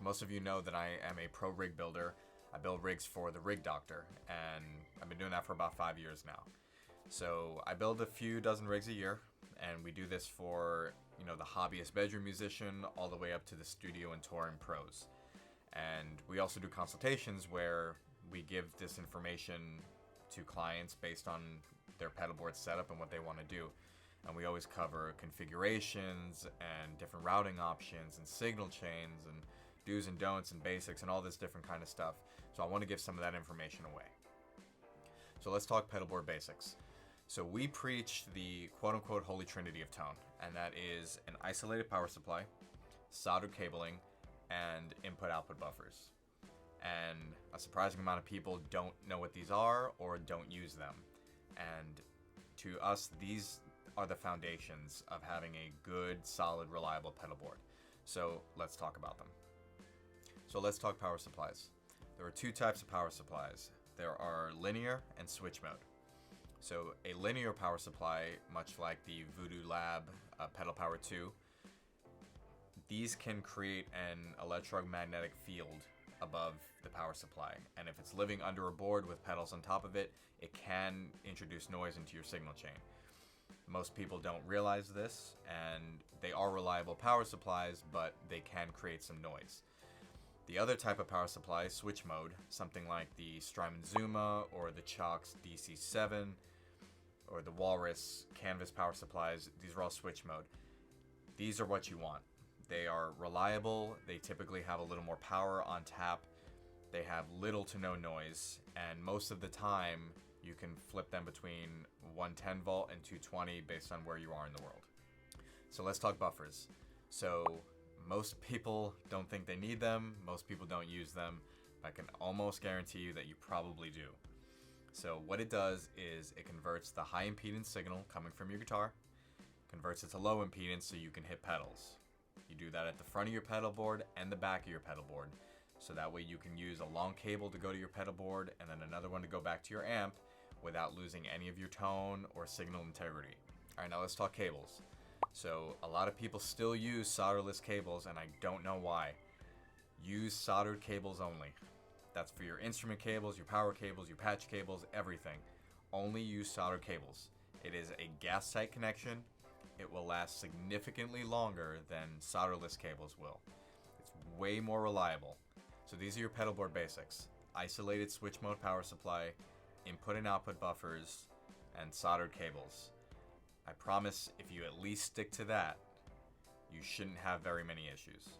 So most of you know that I am a pro rig builder. I build rigs for the Rig Doctor, and I've been doing that for about 5 years now. So I build a few dozen rigs a year, and we do this for, the hobbyist bedroom musician all the way up to the studio and touring pros. And we also do consultations where we give this information to clients based on their pedalboard setup and what they want to do. And we always cover configurations and different routing options and signal chains and do's and don'ts and basics and all this different kind of stuff. So I want to give some of that information away. So let's talk pedalboard basics. So we preach the quote-unquote holy trinity of tone, and that is an isolated power supply, soldered cabling, and input-output buffers. And a surprising amount of people don't know what these are or don't use them. And to us, these are the foundations of having a good, solid, reliable pedalboard. So let's talk about them. So let's talk power supplies. There are two types of power supplies. There are linear and switch mode. So a linear power supply, much like the Voodoo Lab Pedal Power 2, these can create an electromagnetic field above the power supply. And if it's living under a board with pedals on top of it, it can introduce noise into your signal chain. Most people don't realize this, and they are reliable power supplies, but they can create some noise. The other type of power supply is switch mode, something like the Strymon Zuma or the Chalk's DC7 or the Walrus Canvas power supplies. These are all switch mode. These are what you want. They are reliable, they typically have a little more power on tap, they have little to no noise, and most of the time you can flip them between 110 volt and 220 based on where you are in the world. So let's talk buffers. So most people don't think they need them, most people don't use them, but I can almost guarantee you that you probably do. So what it does is it converts the high impedance signal coming from your guitar, converts it to low impedance so you can hit pedals. You do that at the front of your pedal board and the back of your pedal board, so that way you can use a long cable to go to your pedal board and then another one to go back to your amp without losing any of your tone or signal integrity. Alright, now let's talk cables. So a lot of people still use solderless cables, and I don't know why. Use soldered cables only. That's for your instrument cables, your power cables, your patch cables, everything. Only use soldered cables. It is a gas tight connection. It will last significantly longer than solderless cables will. It's way more reliable. So these are your pedalboard basics. Isolated switch mode power supply, input and output buffers, and soldered cables. I promise if you at least stick to that, you shouldn't have very many issues.